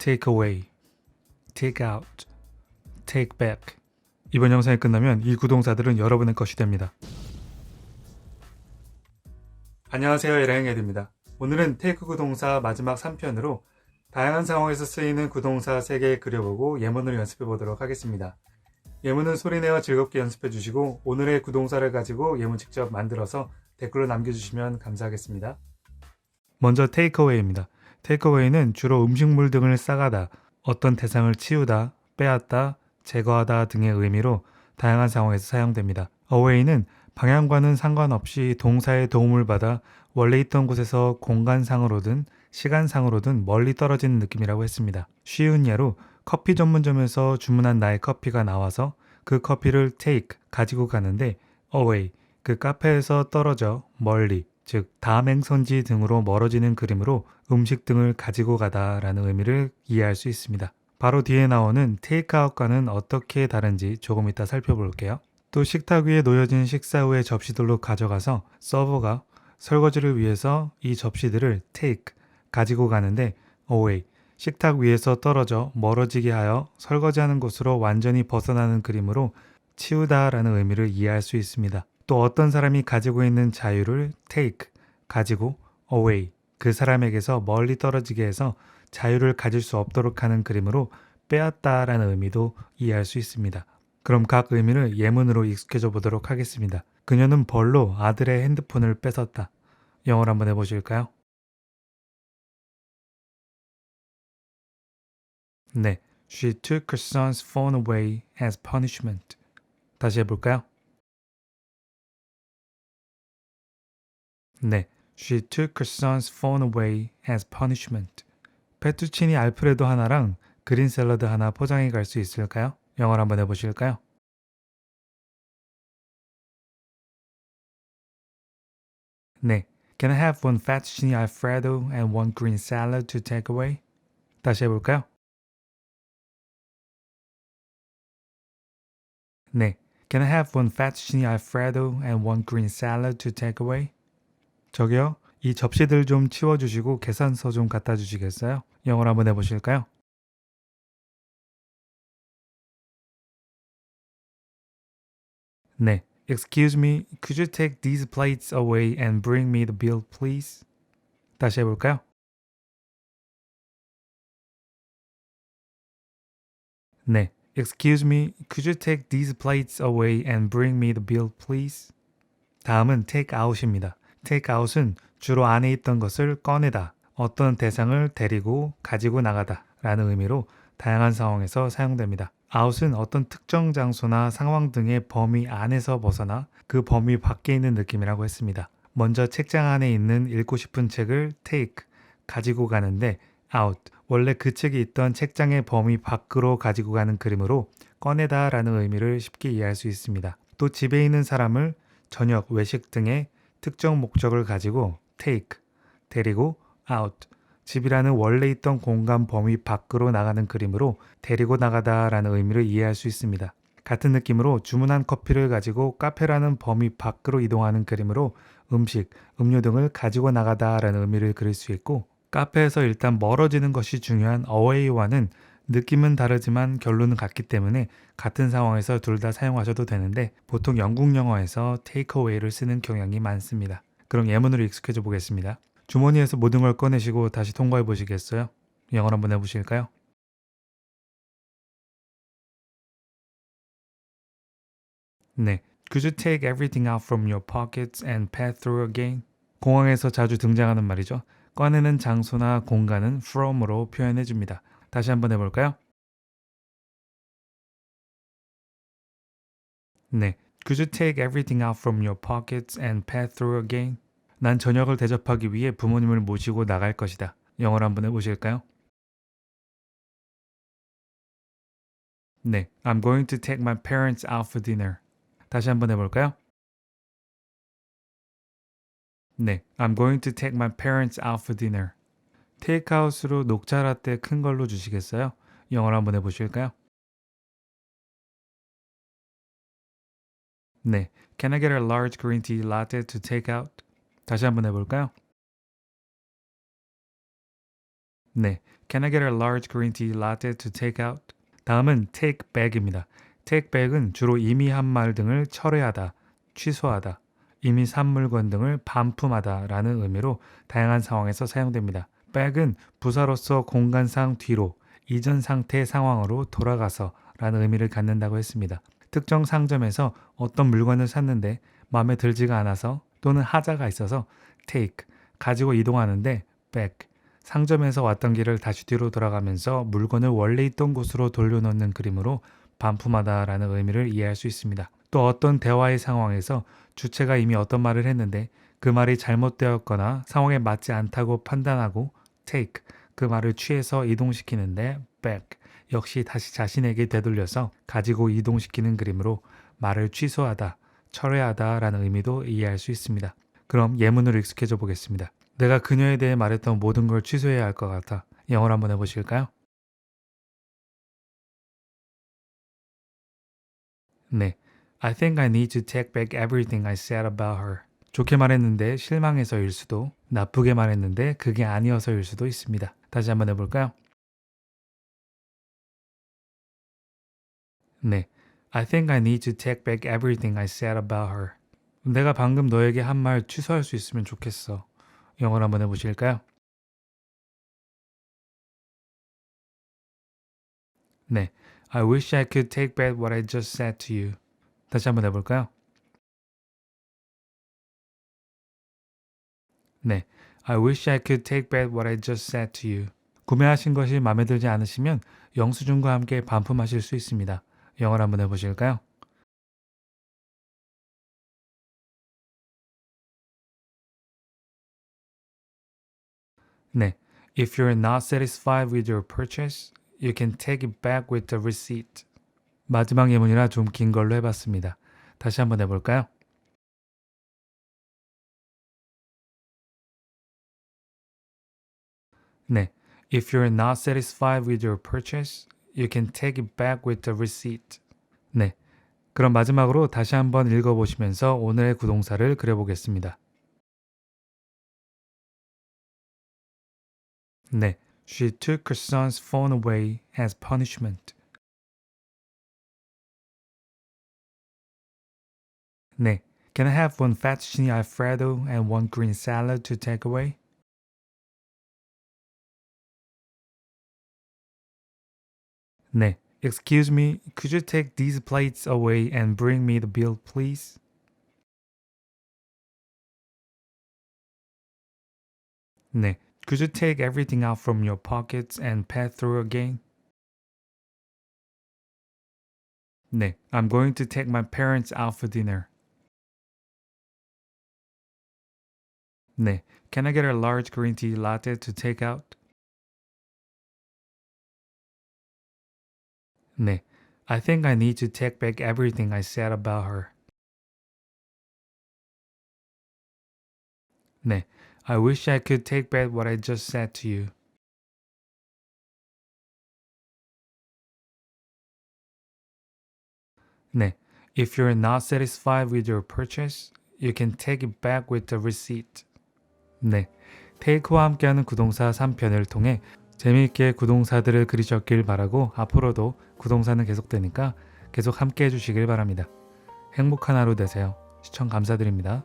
take away, take out, take back. 이번 영상이 끝나면 이 구동사들은 여러분의 것이 됩니다. 안녕하세요, 에라잉에드입니다. 오늘은 take 구동사 마지막 3편으로 다양한 상황에서 쓰이는 구동사 3개 그려보고 예문을 연습해 보도록 하겠습니다. 예문은 소리내어 즐겁게 연습해 주시고 오늘의 구동사를 가지고 예문 직접 만들어서 댓글로 남겨주시면 감사하겠습니다. 먼저 take away입니다. take away는 주로 음식물 등을 싸가다, 어떤 대상을 치우다, 빼앗다, 제거하다 등의 의미로 다양한 상황에서 사용됩니다. away는 방향과는 상관없이 동사의 도움을 받아 원래 있던 곳에서 공간상으로든 시간상으로든 멀리 떨어지는 느낌이라고 했습니다. 쉬운 예로 커피 전문점에서 주문한 나의 커피가 나와서 그 커피를 take, 가지고 가는데 away, 그 카페에서 떨어져 멀리, 즉 다행선지 등으로 멀어지는 그림으로 음식 등을 가지고 가다 라는 의미를 이해할 수 있습니다. 바로 뒤에 나오는 take out과는 어떻게 다른지 조금 이따 살펴볼게요. 또 식탁 위에 놓여진 식사 후의 접시들로 가져가서 서버가 설거지를 위해서 이 접시들을 take, 가지고 가는데 away, 식탁 위에서 떨어져 멀어지게 하여 설거지하는 곳으로 완전히 벗어나는 그림으로 치우다 라는 의미를 이해할 수 있습니다. 또 어떤 사람이 가지고 있는 자유를 take, 가지고 away, 그 사람에게서 멀리 떨어지게 해서 자유를 가질 수 없도록 하는 그림으로 빼앗다 라는 의미도 이해할 수 있습니다. 그럼 각 의미를 예문으로 익숙해져 보도록 하겠습니다. 그녀는 벌로 아들의 핸드폰을 뺏었다. 영어로 한번 해보실까요? 네, She took her son's phone away as punishment. 다시 해볼까요? 네, She took her son's phone away as punishment. 페투치니 알프레도 하나랑 그린 샐러드 하나 포장해 갈 수 있을까요? 영어로 한번 해보실까요? 네, Can I have one fettuccine alfredo and one green salad to take away? 다시 해볼까요? 네, Can I have one fettuccine alfredo and one green salad to take away? 저기요, 이 접시들 좀 치워주시고 계산서 좀 갖다 주시겠어요? 영어로 한번 해보실까요? 네, Excuse me, could you take these plates away and bring me the bill, please? 다시 해볼까요? 네, Excuse me, could you take these plates away and bring me the bill, please? 다음은 take out입니다. take out은 주로 안에 있던 것을 꺼내다, 어떤 대상을 데리고 가지고 나가다 라는 의미로 다양한 상황에서 사용됩니다. out은 어떤 특정 장소나 상황 등의 범위 안에서 벗어나 그 범위 밖에 있는 느낌이라고 했습니다. 먼저 책장 안에 있는 읽고 싶은 책을 take, 가지고 가는데 out, 원래 그 책이 있던 책장의 범위 밖으로 가지고 가는 그림으로 꺼내다 라는 의미를 쉽게 이해할 수 있습니다. 또 집에 있는 사람을 저녁, 외식 등의 특정 목적을 가지고 take, 데리고 out, 집이라는 원래 있던 공간 범위 밖으로 나가는 그림으로 데리고 나가다 라는 의미를 이해할 수 있습니다. 같은 느낌으로 주문한 커피를 가지고 카페라는 범위 밖으로 이동하는 그림으로 음식, 음료 등을 가지고 나가다 라는 의미를 그릴 수 있고, 카페에서 일단 멀어지는 것이 중요한 away와는 느낌은 다르지만 결론은 같기 때문에 같은 상황에서 둘 다 사용하셔도 되는데 보통 영국 영어에서 take away를 쓰는 경향이 많습니다. 그럼 예문으로 익숙해져 보겠습니다. 주머니에서 모든 걸 꺼내시고 다시 통과해 보시겠어요? 영어로 한번 해보실까요? 네. Could you take everything out from your pockets and pass through again? 공항에서 자주 등장하는 말이죠. 꺼내는 장소나 공간은 from으로 표현해 줍니다. 다시 한번 해볼까요? 네. Could you take everything out from your pockets and pass through again? 난 저녁을 대접하기 위해 부모님을 모시고 나갈 것이다. 영어로 한번 해보실까요? 네. I'm going to take my parents out for dinner. 다시 한번 해볼까요? 네. I'm going to take my parents out for dinner. 테이크아웃으로 녹차 라떼 큰 걸로 주시겠어요? 영어로 한번 해보실까요? 네. Can I get a large green tea latte to take out? 다시 한번 해볼까요? 네. Can I get a large green tea latte to take out? 다음은 take back입니다. take back은 주로 이미 한 말 등을 철회하다, 취소하다, 이미 산 물건 등을 반품하다 라는 의미로 다양한 상황에서 사용됩니다. back은 부사로서 공간상 뒤로, 이전 상태 상황으로 돌아가서 라는 의미를 갖는다고 했습니다. 특정 상점에서 어떤 물건을 샀는데 마음에 들지가 않아서 또는 하자가 있어서 take, 가지고 이동하는데 back, 상점에서 왔던 길을 다시 뒤로 돌아가면서 물건을 원래 있던 곳으로 돌려놓는 그림으로 반품하다라는 의미를 이해할 수 있습니다. 또 어떤 대화의 상황에서 주체가 이미 어떤 말을 했는데 그 말이 잘못되었거나 상황에 맞지 않다고 판단하고 take, 그 말을 취해서 이동시키는데 back, 역시 다시 자신에게 되돌려서 가지고 이동시키는 그림으로 말을 취소하다, 철회하다 라는 의미도 이해할 수 있습니다. 그럼 예문으로 익숙해져 보겠습니다. 내가 그녀에 대해 말했던 모든 걸 취소해야 할 것 같아. 영어로 한번 해보실까요? 네. I think I need to take back everything I said about her. 좋게 말했는데 실망해서일 수도, 나쁘게 말했는데 그게 아니어서일 수도 있습니다. 다시 한번 해볼까요? 네. I think I need to take back everything I said about her. 내가 방금 너에게 한 말 취소할 수 있으면 좋겠어. 영어로 한번 해보실까요? 네. I wish I could take back what I just said to you. 다시 한번 해볼까요? 네. I wish I could take back what I just said to you. 구매하신 것이 마음에 들지 않으시면 영수증과 함께 반품하실 수 있습니다. 영어로 한번 해보실까요? 네. If you're not satisfied with your purchase, you can take it back with the receipt. 마지막 예문이라 좀 긴 걸로 해봤습니다. 다시 한번 해볼까요? 네. If you're not satisfied with your purchase, you can take it back with the receipt. 네. 그럼 마지막으로 다시 한번 읽어보시면서 오늘의 구동사를 그려보겠습니다. 네. She took her son's phone away as punishment. 네. Can I have one fettuccine alfredo and one green salad to take away? 네. Excuse me, could you take these plates away and bring me the bill, please? 네. Could you take everything out from your pockets and pass through again? 네. I'm going to take my parents out for dinner. 네. Can I get a large green tea latte to take out? 네. I think I need to take back everything I said about her. 네. I wish I could take back what I just said to you. 네. If you're not satisfied with your purchase, you can take it back with the receipt. 네. 테이크와 함께하는 구동사 3편을 통해 재미있게 구동사들을 그리셨길 바라고 앞으로도 구동사는 계속되니까 계속 함께 해주시길 바랍니다. 행복한 하루 되세요. 시청 감사드립니다.